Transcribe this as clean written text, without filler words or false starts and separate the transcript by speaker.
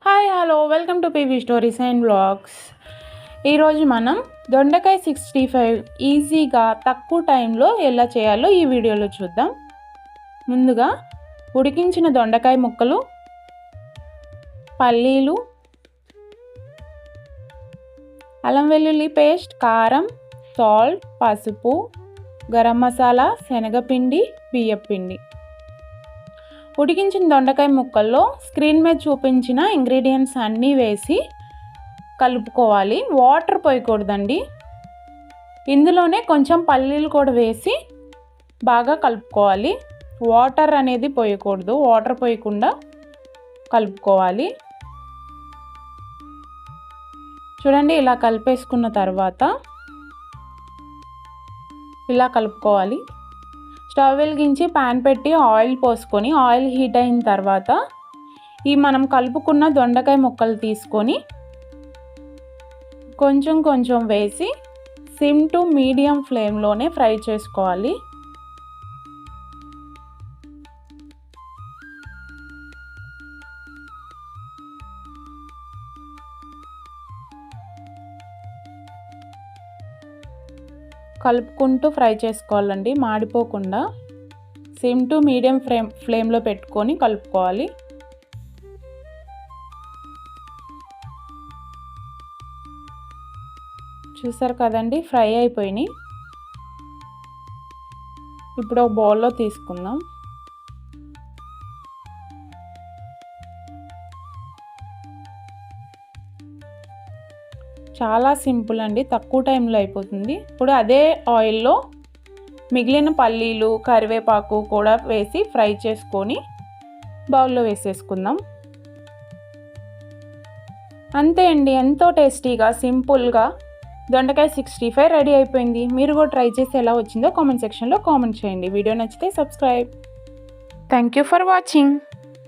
Speaker 1: Hi hello welcome to PV stories and blogs. ఈరోజు మనం దొండకాయ 65 ఈజీగా తక్కువ టైంలో ఎలా చేయాలో ఈ వీడియోలో చూద్దాం. ముందుగా ఉడికించిన దొండకాయ ముక్కలు, పల్లీలు, అల్లం వెల్లుల్లి పేస్ట్, కారం, సాల్ట్, పసుపు, గరం మసాలా, శనగపిండి, బియ్యపిండి. ఉడికించిన దొండకాయ ముక్కల్లో స్క్రీన్ మీద చూపించిన ఇంగ్రీడియంట్స్ అన్నీ వేసి కలుపుకోవాలి. వాటర్ పోయకూడదండి. ఇందులోనే కొంచెం పల్లీలు కూడా వేసి బాగా కలుపుకోవాలి. వాటర్ అనేది పోయకూడదు. వాటర్ పోయకుండా కలుపుకోవాలి. చూడండి, ఇలా కలిపేసుకున్న తర్వాత ఇలా కలుపుకోవాలి. స్టవ్ వెలిగించి ప్యాన్ పెట్టి ఆయిల్ పోసుకొని ఆయిల్ హీట్ అయిన తర్వాత ఈ మనం కలుపుకున్న దొండకాయ ముక్కలు తీసుకొని కొంచెం కొంచెం వేసి సిమ్ టు మీడియం ఫ్లేమ్లోనే ఫ్రై చేసుకోవాలి. కలుపుకుంటూ ఫ్రై చేసుకోవాలండి, మాడిపోకుండా. సిమ్ టు మీడియం ఫ్లేమ్లో పెట్టుకొని కలుపుకోవాలి. చూసారు కదండి, ఫ్రై అయిపోయినాయి. ఇప్పుడు ఒక బౌల్లో తీసుకుందాం. చాలా సింపుల్ అండి, తక్కువ టైంలో అయిపోతుంది. ఇప్పుడు అదే ఆయిల్లో మిగిలిన పల్లీలు, కరివేపాకు కూడా వేసి ఫ్రై చేసుకొని బౌల్లో వేసేసుకుందాం. అంతే అండి, ఎంతో టేస్టీగా సింపుల్గా దొండకాయ 65 రెడీ అయిపోయింది. మీరు కూడా ట్రై చేసి ఎలా వచ్చిందో కామెంట్ సెక్షన్లో కామెంట్ చేయండి. వీడియో నచ్చితే subscribe. Thank you for watching.